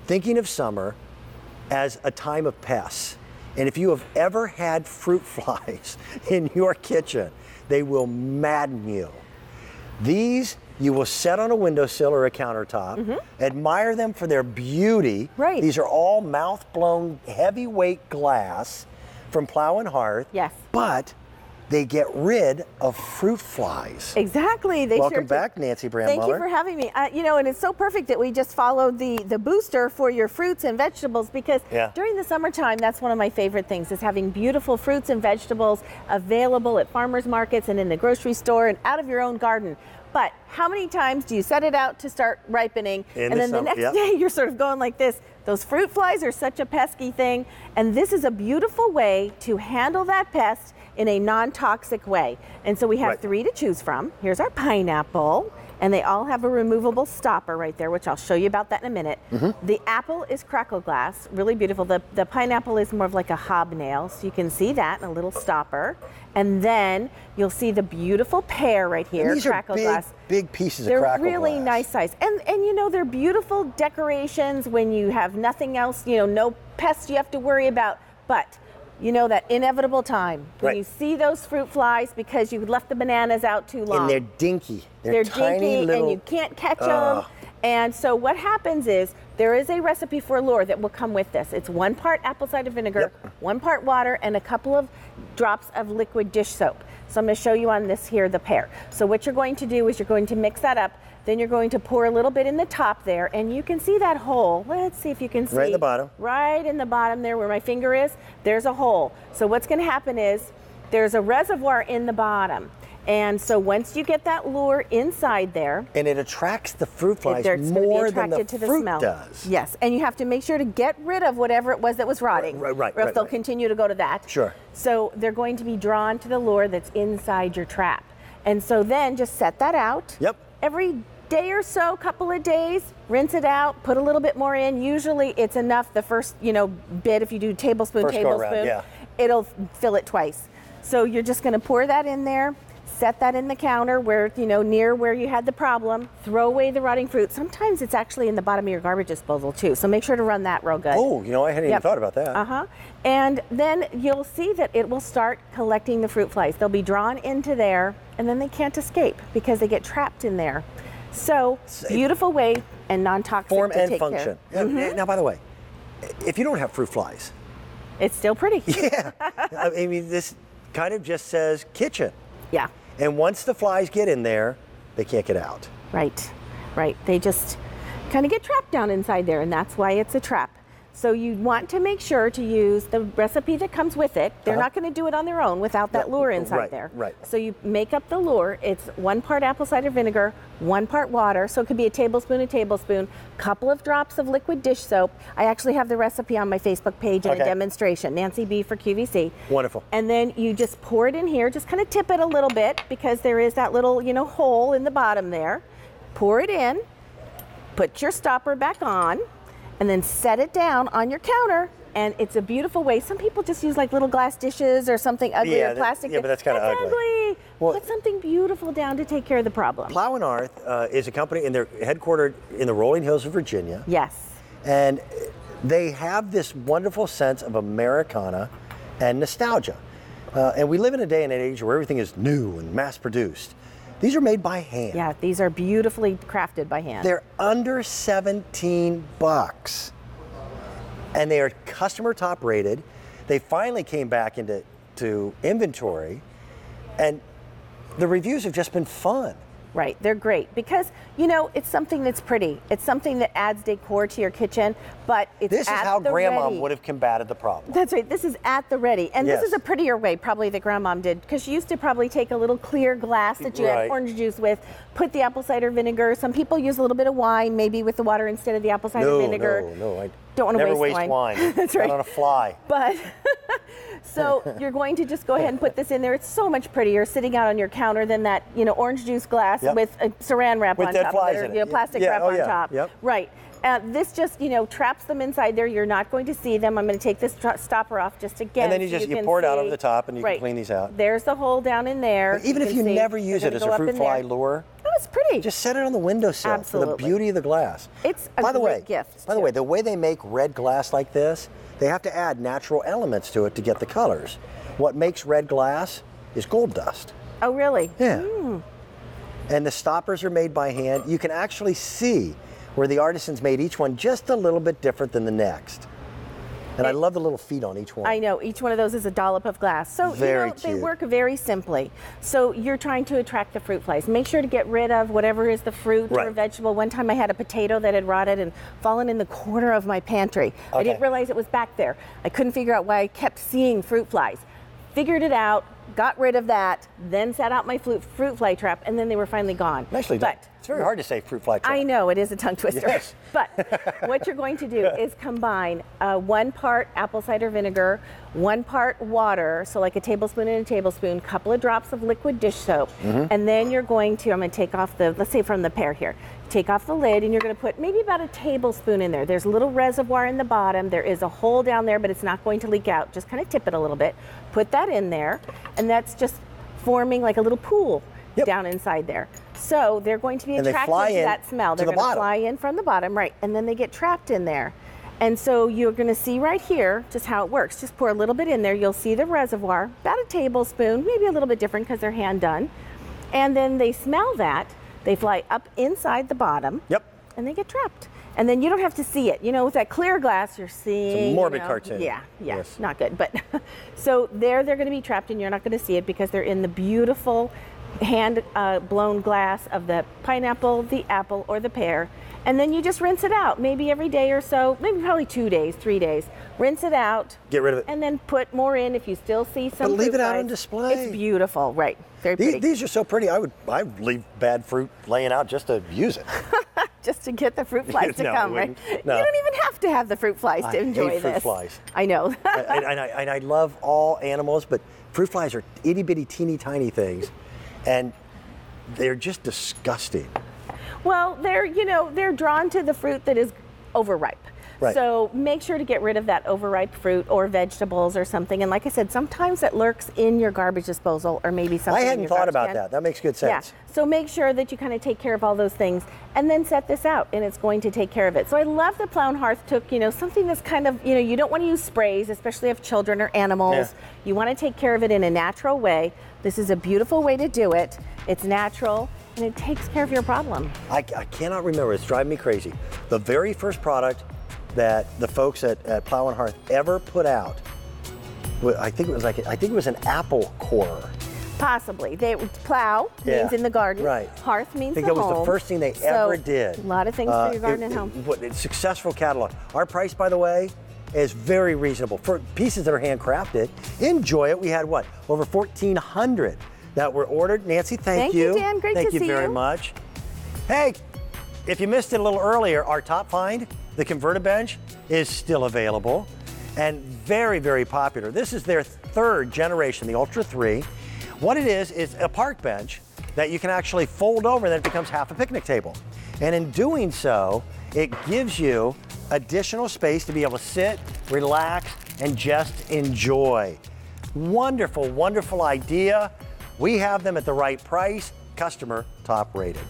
thinking of summer as a time of pests. And if you have ever had fruit flies in your kitchen, they will madden you. These you will set on a windowsill or a countertop, admire them for their beauty. Right. These are all mouth-blown, heavyweight glass from Plow Hearth. Yes. But they get rid of fruit flies. Exactly. They Welcome sure back, Nancy Brandmuller. Thank you for having me. You know, and it's so perfect that we just followed the booster for your fruits and vegetables, because during the summertime, that's one of my favorite things, is having beautiful fruits and vegetables available at farmers markets and in the grocery store and out of your own garden. But how many times do you set it out to start ripening, and then the next day you're sort of going like this? Those fruit flies are such a pesky thing, and this is a beautiful way to handle that pest in a non-toxic way. And so we have 3 to choose from. Here's our pineapple, and they all have a removable stopper right there, which I'll show you about that in a minute. The apple is crackle glass, really beautiful. The pineapple is more of like a hobnail, so you can see that in a little stopper. And then you'll see the beautiful pear right here, and these crackle are big, glass. big pieces of crackle glass. They're really nice size. And you know, they're beautiful decorations when you have nothing else, you know, no pests you have to worry about. But you know, that inevitable time when you see those fruit flies because you left the bananas out too long. And they're dinky. They're tiny dinky, little, and you can't catch them. And so what happens is there is a recipe for lure that will come with this. It's 1 part apple cider vinegar, 1 part water, and a couple of drops of liquid dish soap. So I'm going to show you on this here, the pear. So what you're going to do is you're going to mix that up. Then you're going to pour a little bit in the top there, and you can see that hole. Let's see if you can see. Right in the bottom. Right in the bottom there where my finger is, there's a hole. So what's going to happen is there's a reservoir in the bottom. And so once you get that lure inside there, and it attracts the fruit flies more than the fruit does. Yes, and you have to make sure to get rid of whatever it was that was rotting. Right. Or else they'll continue to go to that. Sure. So they're going to be drawn to the lure that's inside your trap. And so then just set that out. Every day or so, couple of days, rinse it out, put a little bit more in. Usually it's enough the first, you know, bit. If you do tablespoon, it'll fill it twice. So you're just going to pour that in there. Set that in the counter where, you know, near where you had the problem. Throw away the rotting fruit. Sometimes it's actually in the bottom of your garbage disposal too. So make sure to run that real good. Oh, you know, I hadn't even thought about that. And then you'll see that it will start collecting the fruit flies. They'll be drawn into there, and then they can't escape because they get trapped in there. So beautiful way and non-toxic form to and take function. care. Now, by the way, if you don't have fruit flies, it's still pretty. I mean, this kind of just says kitchen. Yeah. And once the flies get in there, they can't get out. Right. They just kind of get trapped down inside there, and that's why it's a trap. So you want to make sure to use the recipe that comes with it. They're not going to do it on their own without that lure inside there. So you make up the lure. It's 1 part apple cider vinegar, 1 part water. So it could be a tablespoon, couple of drops of liquid dish soap. I actually have the recipe on my Facebook page in a demonstration, Nancy B for QVC. Wonderful. And then you just pour it in here, just kind of tip it a little bit because there is that little, you know, hole in the bottom there. Pour it in, put your stopper back on, and then set it down on your counter, and it's a beautiful way. Some people just use like little glass dishes or something ugly or plastic. But that's kind of ugly. Well, put something beautiful down to take care of the problem. Plow Hearth is a company, and they're headquartered in the rolling hills of Virginia. Yes. And they have this wonderful sense of Americana and nostalgia. And we live in a day and an age where everything is new and mass-produced. These are made by hand. Yeah, these are beautifully crafted by hand. They're under $17, and they are customer top rated. They finally came back into inventory, and the reviews have just been fun. Right, they're great because, you know, it's something that's pretty. It's something that adds decor to your kitchen, but it's This is how Grandma would have combated the problem. That's right, this is at the ready. And this is a prettier way probably that Grandma did, because she used to probably take a little clear glass that you had orange juice with, put the apple cider vinegar. Some people use a little bit of wine, maybe with the water instead of the apple cider vinegar. No, I don't want to never waste wine. That's right. Not on a fly. But so you're going to just go ahead and put this in there. It's so much prettier sitting out on your counter than that, you know, orange juice glass with a saran wrap on top of it, or, you know, plastic wrap on top. Right. This just, you know, traps them inside there. You're not going to see them. I'm going to take this stopper off just again. And then you pour it out over the top, and you can clean these out. There's the hole down in there. But even if you never use it as a fruit fly lure, is pretty. Just set it on the windowsill Absolutely. for the beauty of the glass. It's a great gift. By the way, the way they make red glass like this, they have to add natural elements to it to get the colors. What makes red glass is gold dust. Oh, really? Yeah. And the stoppers are made by hand. You can actually see where the artisans made each one just a little bit different than the next. And I love the little feet on each one. I know, each one of those is a dollop of glass. So, Very they cute. work very simply. So you're trying to attract the fruit flies. Make sure to get rid of whatever is the fruit or Right. vegetable. One time I had a potato that had rotted and fallen in the corner of my pantry. I Okay. didn't realize it was back there. I couldn't figure out why I kept seeing fruit flies. Figured it out, got rid of that, then set out my fruit fly trap, and then they were finally gone. Nicely done. But It's very hard to say fruit fly trap. I know, it is a tongue twister. Yes. But what you're going to do is combine 1 part apple cider vinegar, 1 part water, so like a tablespoon and a tablespoon, couple of drops of liquid dish soap, and then you're going to, I'm going to take off the, let's say from the pear here, take off the lid and you're going to put maybe about a tablespoon in there. There's a little reservoir in the bottom. There is a hole down there, but it's not going to leak out. Just kind of tip it a little bit. Put that in there, and that's just forming like a little pool down inside there. So they're going to be attracted to that smell. They're going to fly in from the bottom, right, and then they get trapped in there. And so you're going to see right here just how it works. Just pour a little bit in there. You'll see the reservoir, about a tablespoon, maybe a little bit different because they're hand done. And then they smell that. They fly up inside the bottom. Yep. And they get trapped. And then you don't have to see it. You know, with that clear glass, you're seeing. It's a morbid cartoon. Yeah, Yes. not good. But so they're going to be trapped, and you're not going to see it because they're in the beautiful hand blown glass of the pineapple, the apple, or the pear. And then you just rinse it out, maybe every day or so, maybe probably 2 days, 3 days. Rinse it out. Get rid of it. And then put more in if you still see some. But leave fruit it out flies. on display. It's beautiful, right? Very pretty. These are so pretty. I'd leave bad fruit laying out just to use it. Just to get the fruit flies to No, come, I right? wouldn't. No. You don't even have to have the fruit flies to enjoy hate this. fruit flies. I know. and I love all animals, but fruit flies are itty bitty, teeny tiny things, and they're just disgusting. Well, they're drawn to the fruit that is overripe. Right. So make sure to get rid of that overripe fruit or vegetables or something. And like I said, sometimes it lurks in your garbage disposal or maybe something. I in hadn't your thought garbage about can. that. That makes good sense. Yeah. So make sure that you kind of take care of all those things and then set this out and it's going to take care of it. So I love the Plow Hearth took, something that's kind of, you don't want to use sprays, especially if children or animals. Yeah. You want to take care of it in a natural way. This is a beautiful way to do it. It's natural and it takes care of your problem. I cannot remember. It's driving me crazy. The very first product that the folks at Plow and Hearth ever put out, I think it was an apple corer. Possibly. Plow means in the garden. Right. Hearth means I think the that was home. the first thing they ever did. A lot of things for your garden and home. It's successful catalog. Our price, by the way, is very reasonable. For pieces that are handcrafted, enjoy it. We had over 1,400 that were ordered. Nancy, thank you. Thank you, Dan. Great to see you. Thank you very much. Hey, if you missed it a little earlier, our top find, the converter bench, is still available and very, very popular. This is their 3rd generation, the Ultra 3. What it is a park bench that you can actually fold over and then it becomes half a picnic table. And in doing so, it gives you additional space to be able to sit, relax, and just enjoy. Wonderful, wonderful idea. We have them at the right price, customer top rated.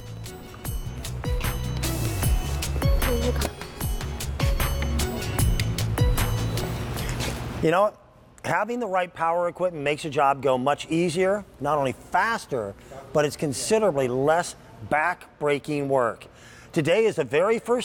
You know what? Having the right power equipment makes your job go much easier, not only faster, but it's considerably less back-breaking work. Today is the very first